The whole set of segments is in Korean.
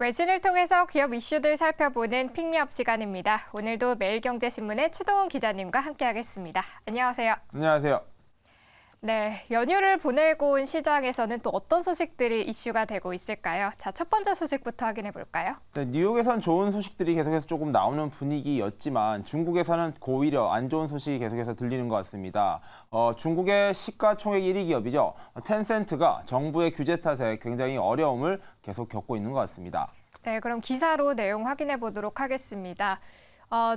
외신을 통해서 기업 이슈들 살펴보는 픽미업 시간입니다. 오늘도 매일경제신문의 추동훈 기자님과 함께하겠습니다. 안녕하세요. 안녕하세요. 네, 연휴를 보내고 온 시장에서는 또 어떤 소식들이 이슈가 되고 있을까요? 자, 첫 번째 소식부터 확인해 볼까요? 네, 뉴욕에선 좋은 소식들이 계속해서 조금 나오는 분위기였지만 중국에서는 오히려 안 좋은 소식이 계속해서 들리는 것 같습니다. 중국의 시가총액 1위 기업이죠. 텐센트가 정부의 규제 탓에 굉장히 어려움을 계속 겪고 있는 것 같습니다. 네, 그럼 기사로 내용 확인해 보도록 하겠습니다.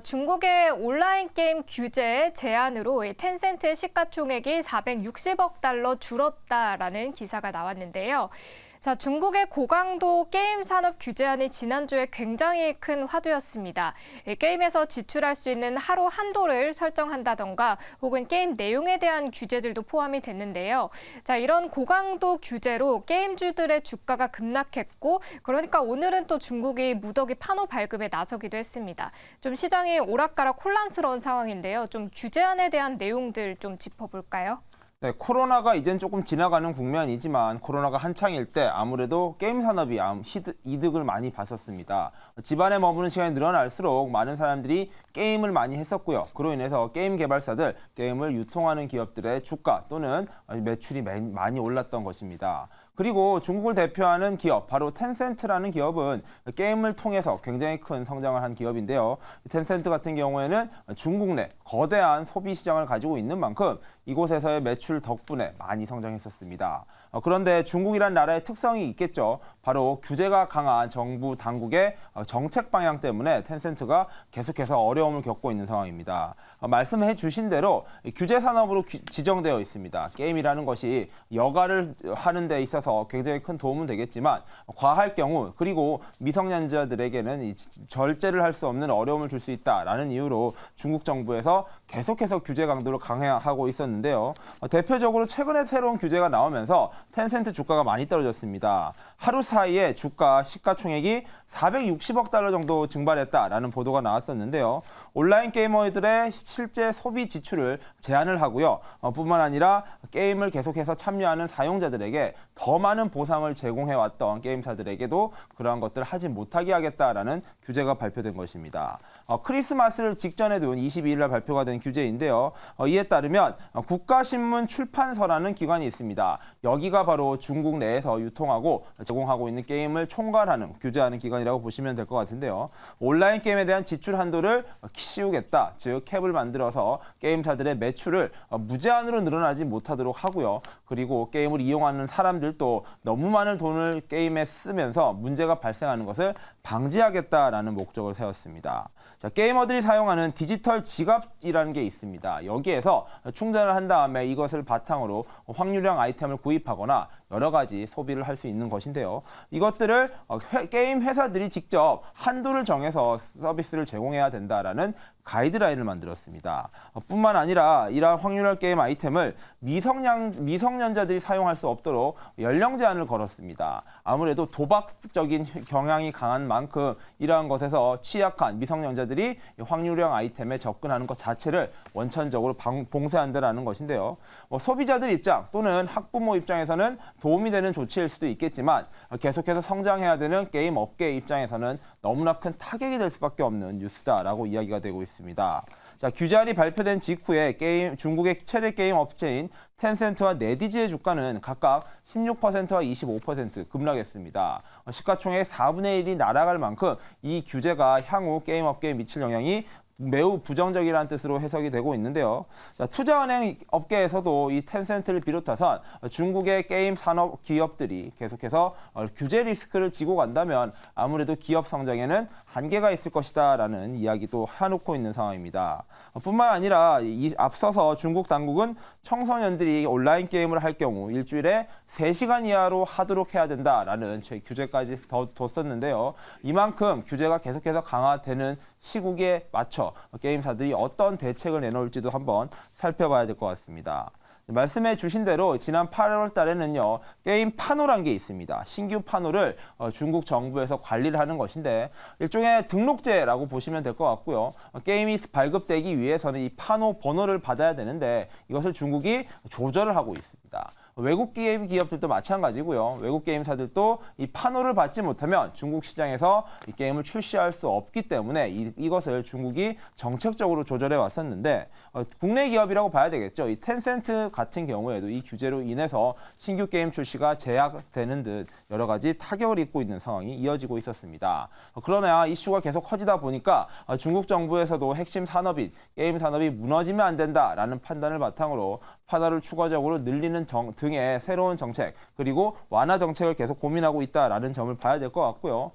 중국의 온라인 게임 규제 제한으로 텐센트의 시가총액이 460억 달러 줄었다라는 기사가 나왔는데요. 자, 중국의 고강도 게임 산업 규제안이 지난주에 굉장히 큰 화두였습니다. 게임에서 지출할 수 있는 하루 한도를 설정한다던가 혹은 게임 내용에 대한 규제들도 포함이 됐는데요. 자, 이런 고강도 규제로 게임주들의 주가가 급락했고 그러니까 오늘은 또 중국이 무더기 판호 발급에 나서기도 했습니다. 좀 시장이 오락가락 혼란스러운 상황인데요. 좀 규제안에 대한 내용들 좀 짚어볼까요? 네, 코로나가 이젠 조금 지나가는 국면이지만 코로나가 한창일 때 아무래도 게임 산업이 이득을 많이 봤었습니다. 집안에 머무는 시간이 늘어날수록 많은 사람들이 게임을 많이 했었고요. 그로 인해서 게임 개발사들, 게임을 유통하는 기업들의 주가 또는 매출이 많이 올랐던 것입니다. 그리고 중국을 대표하는 기업, 바로 텐센트라는 기업은 게임을 통해서 굉장히 큰 성장을 한 기업인데요. 텐센트 같은 경우에는 중국 내 거대한 소비 시장을 가지고 있는 만큼 이곳에서의 매출 덕분에 많이 성장했었습니다. 그런데 중국이란 나라의 특성이 있겠죠. 바로 규제가 강한 정부 당국의 정책 방향 때문에 텐센트가 계속해서 어려움을 겪고 있는 상황입니다. 말씀해 주신 대로 규제 산업으로 지정되어 있습니다. 게임이라는 것이 여가를 하는 데 있어서 굉장히 큰 도움은 되겠지만 과할 경우 그리고 미성년자들에게는 절제를 할 수 없는 어려움을 줄 수 있다라는 이유로 중국 정부에서 계속해서 규제 강도를 강화하고 있었는데요. 대표적으로 최근에 새로운 규제가 나오면서 텐센트 주가가 많이 떨어졌습니다. 하루 사이에 시가총액이 460억 달러 정도 증발했다라는 보도가 나왔었는데요. 온라인 게이머들의 실제 소비 지출을 제한을 하고요. 뿐만 아니라 게임을 계속해서 참여하는 사용자들에게 더 많은 보상을 제공해왔던 게임사들에게도 그러한 것들을 하지 못하게 하겠다라는 규제가 발표된 것입니다. 크리스마스를 직전에 둔 22일 날 발표가 된 규제인데요. 이에 따르면 국가신문 출판사라는 기관이 있습니다. 여기가 바로 중국 내에서 유통하고 제공하고 있는 게임을 총괄하는 규제하는 기관이라고 보시면 될 것 같은데요. 온라인 게임에 대한 지출 한도를 씌우겠다, 즉 캡을 만들어서 게임사들의 매출을 무제한으로 늘어나지 못하도록 하고요. 그리고 게임을 이용하는 사람들도 너무 많은 돈을 게임에 쓰면서 문제가 발생하는 것을 방지하겠다라는 목적을 세웠습니다. 자, 게이머들이 사용하는 디지털 지갑이라는 게 있습니다. 여기에서 충전을 한 다음에 이것을 바탕으로 확률형 아이템을 구입하거나 여러 가지 소비를 할 수 있는 것인데요. 이것들을 게임 회사들이 직접 한도를 정해서 서비스를 제공해야 된다라는 가이드라인을 만들었습니다. 뿐만 아니라 이러한 확률형 게임 아이템을 미성년자들이 사용할 수 없도록 연령 제한을 걸었습니다. 아무래도 도박적인 경향이 강한 만큼 이러한 것에서 취약한 미성년자들이 확률형 아이템에 접근하는 것 자체를 원천적으로 봉쇄한다는 것인데요. 소비자들 입장 또는 학부모 입장에서는 도움이 되는 조치일 수도 있겠지만 계속해서 성장해야 되는 게임 업계 입장에서는 너무나 큰 타격이 될 수밖에 없는 뉴스다라고 이야기가 되고 있습니다. 자, 규제안이 발표된 직후에 중국의 최대 게임 업체인 텐센트와 네디지의 주가는 각각 16%와 25% 급락했습니다. 시가총액 4분의 1이 날아갈 만큼 이 규제가 향후 게임 업계에 미칠 영향이 매우 부정적이라는 뜻으로 해석이 되고 있는데요. 자, 투자은행 업계에서도 이 텐센트를 비롯해서 중국의 게임 산업 기업들이 계속해서 규제 리스크를 지고 간다면 아무래도 기업 성장에는 한계가 있을 것이다라는 이야기도 해놓고 있는 상황입니다. 뿐만 아니라 앞서서 중국 당국은 청소년들이 온라인 게임을 할 경우 일주일에 3시간 이하로 하도록 해야 된다라는 규제까지 뒀었는데요. 이만큼 규제가 계속해서 강화되는 시국에 맞춰 게임사들이 어떤 대책을 내놓을지도 한번 살펴봐야 될 것 같습니다. 말씀해 주신 대로 지난 8월 달에는요, 게임 판호란 게 있습니다. 신규 판호를 중국 정부에서 관리를 하는 것인데 일종의 등록제라고 보시면 될 것 같고요. 게임이 발급되기 위해서는 이 판호 번호를 받아야 되는데 이것을 중국이 조절을 하고 있습니다. 외국 게임 기업들도 마찬가지고요. 외국 게임사들도 이 판호를 받지 못하면 중국 시장에서 이 게임을 출시할 수 없기 때문에 이것을 중국이 정책적으로 조절해 왔었는데 국내 기업이라고 봐야 되겠죠. 이 텐센트 같은 경우에도 이 규제로 인해서 신규 게임 출시가 제약되는 듯 여러 가지 타격을 입고 있는 상황이 이어지고 있었습니다. 그러나 이슈가 계속 커지다 보니까 중국 정부에서도 핵심 산업인 게임 산업이 무너지면 안 된다라는 판단을 바탕으로 판호를 추가적으로 늘리는 등의 새로운 정책 그리고 완화 정책을 계속 고민하고 있다라는 점을 봐야 될 것 같고요.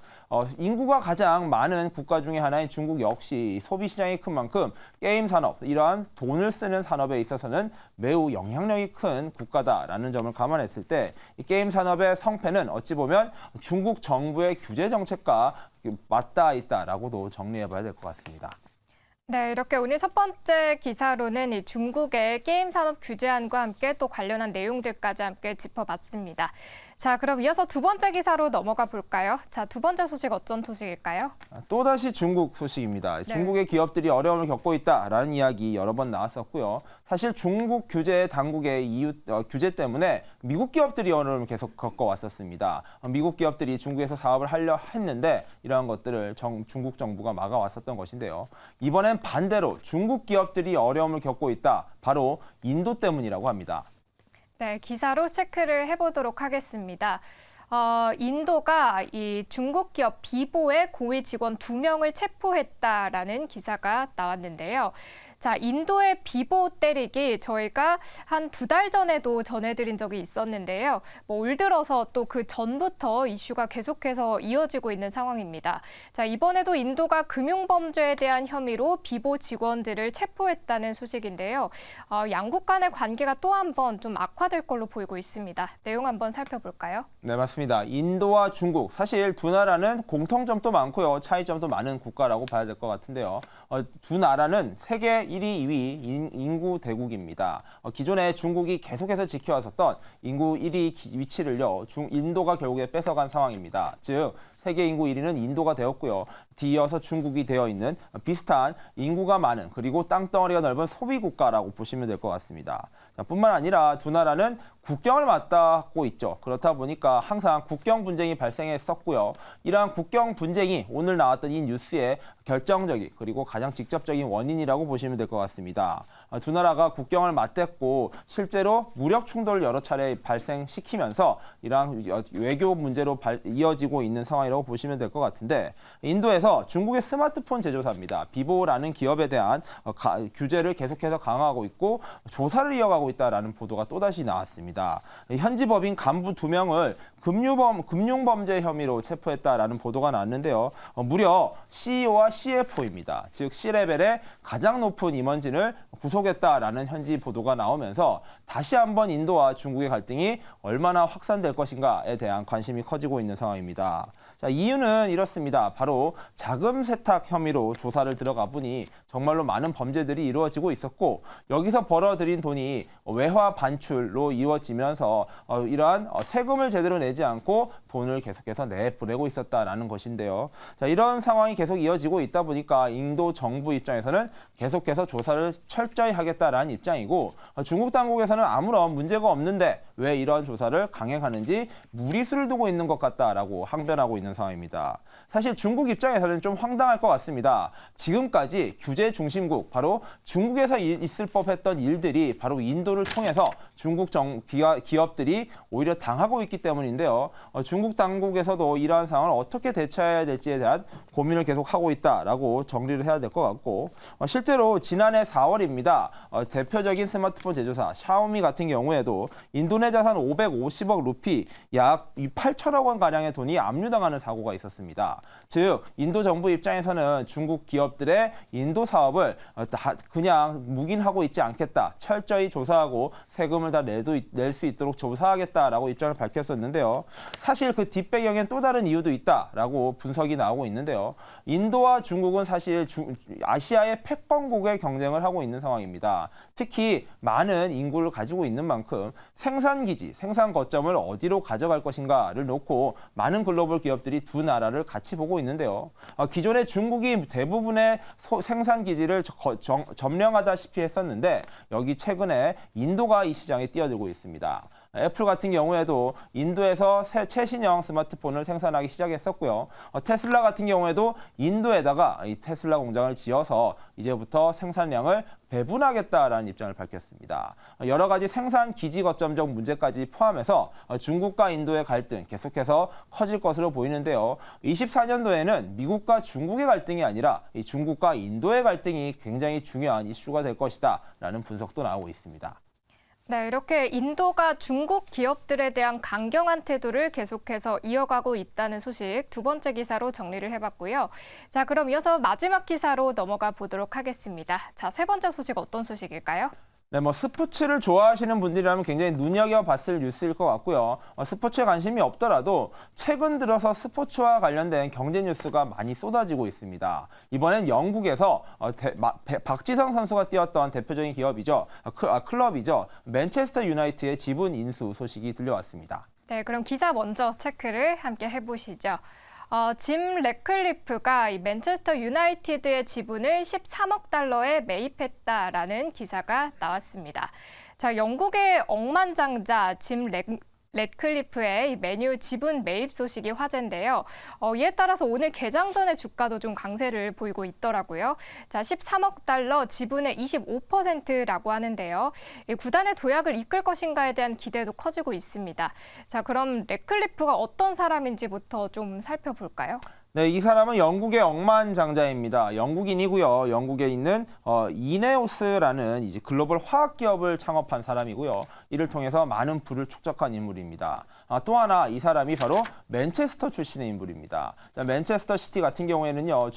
인구가 가장 많은 국가 중에 하나인 중국 역시 소비 시장이 큰 만큼 게임 산업, 이러한 돈을 쓰는 산업에 있어서는 매우 영향력이 큰 국가다라는 점을 감안했을 때 이 게임 산업의 성패는 어찌 보면 중국 정부의 규제 정책과 맞닿아 있다라고도 정리해봐야 될 것 같습니다. 네, 이렇게 오늘 첫 번째 기사로는 이 중국의 게임 산업 규제안과 함께 또 관련한 내용들까지 함께 짚어봤습니다. 자, 그럼 이어서 두 번째 기사로 넘어가 볼까요? 자, 두 번째 소식 어떤 소식일까요? 또다시 중국 소식입니다. 네. 중국의 기업들이 어려움을 겪고 있다라는 이야기 여러 번 나왔었고요. 사실 중국 규제 당국의 규제 때문에 미국 기업들이 어려움을 계속 겪어왔었습니다. 미국 기업들이 중국에서 사업을 하려 했는데 이러한 것들을 중국 정부가 막아왔었던 것인데요. 이번엔 반대로 중국 기업들이 어려움을 겪고 있다. 바로 인도 때문이라고 합니다. 네, 기사로 체크를 해보도록 하겠습니다. 인도가 이 중국 기업 비보의 고위 직원 2명을 체포했다라는 기사가 나왔는데요. 자, 인도의 비보 때리기 저희가 한 2달 전에도 전해드린 적이 있었는데요. 올 들어서 또 그 전부터 이슈가 계속해서 이어지고 있는 상황입니다. 자, 이번에도 인도가 금융범죄에 대한 혐의로 비보 직원들을 체포했다는 소식인데요. 양국 간의 관계가 또 한 번 좀 악화될 걸로 보이고 있습니다. 내용 한번 살펴볼까요? 네, 맞습니다. 인도와 중국, 사실 두 나라는 공통점도 많고요. 차이점도 많은 국가라고 봐야 될 것 같은데요. 두 나라는 세계 1위, 2위 인구 대국입니다. 기존에 중국이 계속해서 지켜왔었던 인구 1위 위치를요, 인도가 결국에 뺏어간 상황입니다. 즉, 세계 인구 1위는 인도가 되었고요. 뒤이어서 중국이 되어 있는 비슷한 인구가 많은 그리고 땅덩어리가 넓은 소비 국가라고 보시면 될 것 같습니다. 뿐만 아니라 두 나라는 국경을 맞닿고 있죠. 그렇다 보니까 항상 국경 분쟁이 발생했었고요. 이러한 국경 분쟁이 오늘 나왔던 이 뉴스의 결정적인 그리고 가장 직접적인 원인이라고 보시면 될 것 같습니다. 두 나라가 국경을 맞댔고 실제로 무력 충돌을 여러 차례 발생시키면서 이러한 외교 문제로 이어지고 있는 상황이라고 보시면 될 것 같은데 인도에서 중국의 스마트폰 제조사입니다. 비보라는 기업에 대한 규제를 계속해서 강화하고 있고 조사를 이어가고 있다라는 보도가 또다시 나왔습니다. 현지 법인 간부 2명을 금융범죄 혐의로 체포했다라는 보도가 나왔는데요. 무려 CEO와 CFO입니다. 즉 C레벨의 가장 높은 임원진을 구속했다라는 현지 보도가 나오면서 다시 한번 인도와 중국의 갈등이 얼마나 확산될 것인가에 대한 관심이 커지고 있는 상황입니다. 자, 이유는 이렇습니다. 바로 자금 세탁 혐의로 조사를 들어가 보니 정말로 많은 범죄들이 이루어지고 있었고 여기서 벌어들인 돈이 외화 반출로 이루어지면서 이러한 세금을 제대로 내지 않고 돈을 계속해서 내보내고 있었다라는 것인데요. 자, 이런 상황이 계속 이어지고 있다 보니까 인도 정부 입장에서는 계속해서 조사를 철저히 하겠다라는 입장이고 중국 당국에서는 아무런 문제가 없는데 왜 이런 조사를 강행하는지 무리수를 두고 있는 것 같다라고 항변하고 있는 상황입니다. 사실 중국 입장에서는 좀 황당할 것 같습니다. 지금까지 규제 중심국, 바로 중국에서 있을 법했던 일들이 바로 인도를 통해서 중국 기업들이 오히려 당하고 있기 때문인데요. 중국 당국에서도 이러한 상황을 어떻게 대처해야 될지에 대한 고민을 계속 하고 있다라고 정리를 해야 될 것 같고 실제로 지난해 4월입니다. 대표적인 스마트폰 제조사 샤오미 같은 경우에도 인도내 자산 550억 루피, 약 8천억 원 가량의 돈이 압류당하는 사고가 있었습니다. 즉 인도 정부 입장에서는 중국 기업들의 인도 사업을 그냥 묵인하고 있지 않겠다. 철저히 조사하고 세금을 다 낼 수 있도록 조사하겠다라고 입장을 밝혔었는데요. 사실 그 뒷배경엔 또 다른 이유도 있다라고 분석이 나오고 있는데요. 인도와 중국은 사실 아시아의 패권국의 경쟁을 하고 있는 상황입니다. 특히 많은 인구를 가지고 있는 만큼 생산기지, 생산 거점을 어디로 가져갈 것인가를 놓고 많은 글로벌 기업들이 두 나라를 같이 보고 있는데요. 기존에 중국이 대부분의 생산기지를 점령하다시피 했었는데 여기 최근에 인도가 이 시장에 뛰어들고 있습니다. 애플 같은 경우에도 인도에서 새 최신형 스마트폰을 생산하기 시작했었고요. 테슬라 같은 경우에도 인도에다가 이 테슬라 공장을 지어서 이제부터 생산량을 배분하겠다라는 입장을 밝혔습니다. 여러 가지 생산 기지 거점적 문제까지 포함해서 중국과 인도의 갈등 계속해서 커질 것으로 보이는데요. 24년도에는 미국과 중국의 갈등이 아니라 이 중국과 인도의 갈등이 굉장히 중요한 이슈가 될 것이다라는 분석도 나오고 있습니다. 네, 이렇게 인도가 중국 기업들에 대한 강경한 태도를 계속해서 이어가고 있다는 소식 두 번째 기사로 정리를 해봤고요. 자, 그럼 이어서 마지막 기사로 넘어가 보도록 하겠습니다. 자, 세 번째 소식 어떤 소식일까요? 네, 스포츠를 좋아하시는 분들이라면 굉장히 눈여겨봤을 뉴스일 것 같고요. 스포츠에 관심이 없더라도 최근 들어서 스포츠와 관련된 경제 뉴스가 많이 쏟아지고 있습니다. 이번엔 영국에서 박지성 선수가 뛰었던 대표적인 기업이죠. 클럽이죠. 맨체스터 유나이티드의 지분 인수 소식이 들려왔습니다. 네, 그럼 기사 먼저 체크를 함께 해보시죠. 짐 래클리프가 이 맨체스터 유나이티드의 지분을 13억 달러에 매입했다라는 기사가 나왔습니다. 자, 영국의 억만장자 짐 래클리프의 메뉴 지분 매입 소식이 화제인데요. 이에 따라서 오늘 개장 전의 주가도 좀 강세를 보이고 있더라고요. 자, 13억 달러 지분의 25%라고 하는데요. 이 구단의 도약을 이끌 것인가에 대한 기대도 커지고 있습니다. 자, 그럼 래클리프가 어떤 사람인지부터 좀 살펴볼까요? 네, 이 사람은 영국의 억만장자입니다. 영국인이고요. 영국에 있는 이네오스라는 이제 글로벌 화학 기업을 창업한 사람이고요. 이를 통해서 많은 부를 축적한 인물입니다. 또 하나 이 사람이 바로 맨체스터 출신의 인물입니다. 자, 맨체스터 시티 같은 경우에는요,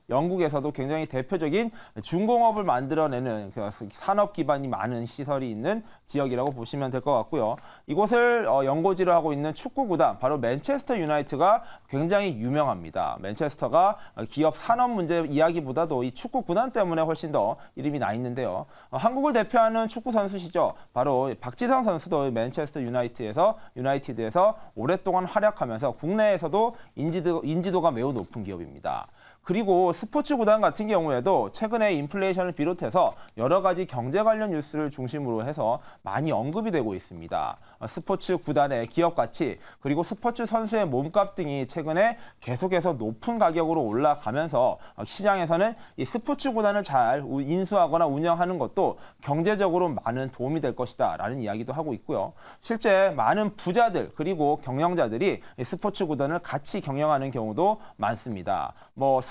영국에서도 굉장히 대표적인 중공업을 만들어내는 산업 기반이 많은 시설이 있는 지역이라고 보시면 될 것 같고요. 이곳을 연고지로 하고 있는 축구 구단 바로 맨체스터 유나이티드가 굉장히 유명합니다. 맨체스터가 기업 산업 문제 이야기보다도 이 축구 구단 때문에 훨씬 더 이름이 나 있는데요. 한국을 대표하는 축구 선수시죠. 바로 박지성 선수도 맨체스터 유나이티드에서 오랫동안 활약하면서 국내에서도 인지도가 매우 높은 기업입니다. 그리고 스포츠 구단 같은 경우에도 최근에 인플레이션을 비롯해서 여러 가지 경제 관련 뉴스를 중심으로 해서 많이 언급이 되고 있습니다. 스포츠 구단의 기업 가치 그리고 스포츠 선수의 몸값 등이 최근에 계속해서 높은 가격으로 올라가면서 시장에서는 이 스포츠 구단을 잘 인수하거나 운영하는 것도 경제적으로 많은 도움이 될 것이다 라는 이야기도 하고 있고요. 실제 많은 부자들 그리고 경영자들이 스포츠 구단을 같이 경영하는 경우도 많습니다.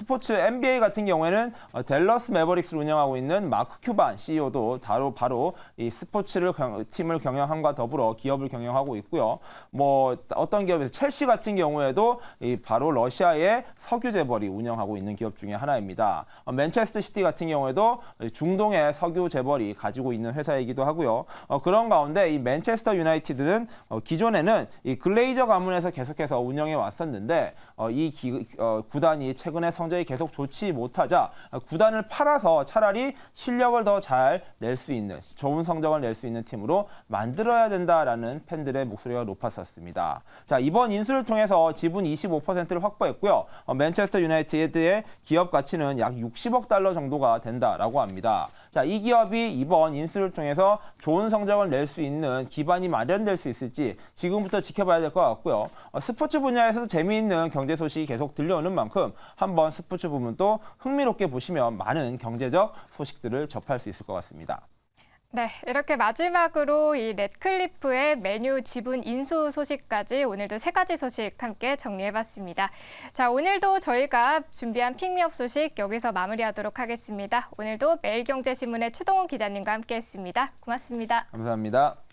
스포츠 NBA 같은 경우에는 댈러스 매버릭스를 운영하고 있는 마크 큐반 CEO도 바로 이 스포츠를 팀을 경영함과 더불어 기업을 경영하고 있고요. 어떤 기업에서 첼시 같은 경우에도 바로 러시아의 석유 재벌이 운영하고 있는 기업 중에 하나입니다. 맨체스터 시티 같은 경우에도 중동의 석유 재벌이 가지고 있는 회사이기도 하고요. 그런 가운데 이 맨체스터 유나이티드는 기존에는 이 글레이저 가문에서 계속해서 운영해 왔었는데 구단이 최근에 성적이 계속 좋지 못하자 구단을 팔아서 차라리 실력을 더 잘 낼 수 있는 좋은 성적을 낼 수 있는 팀으로 만들어야 된다라는 팬들의 목소리가 높았었습니다. 자, 이번 인수를 통해서 지분 25%를 확보했고요. 맨체스터 유나이티드의 기업 가치는 약 60억 달러 정도가 된다라고 합니다. 자, 이 기업이 이번 인수를 통해서 좋은 성적을 낼 수 있는 기반이 마련될 수 있을지 지금부터 지켜봐야 될 것 같고요. 스포츠 분야에서도 재미있는 경제 소식이 계속 들려오는 만큼 한번 스포츠 부문도 흥미롭게 보시면 많은 경제적 소식들을 접할 수 있을 것 같습니다. 네, 이렇게 마지막으로 이 래클리프의 메뉴 지분 인수 소식까지 오늘도 세 가지 소식 함께 정리해봤습니다. 자, 오늘도 저희가 준비한 픽미업 소식 여기서 마무리하도록 하겠습니다. 오늘도 매일경제신문의 추동훈 기자님과 함께했습니다. 고맙습니다. 감사합니다.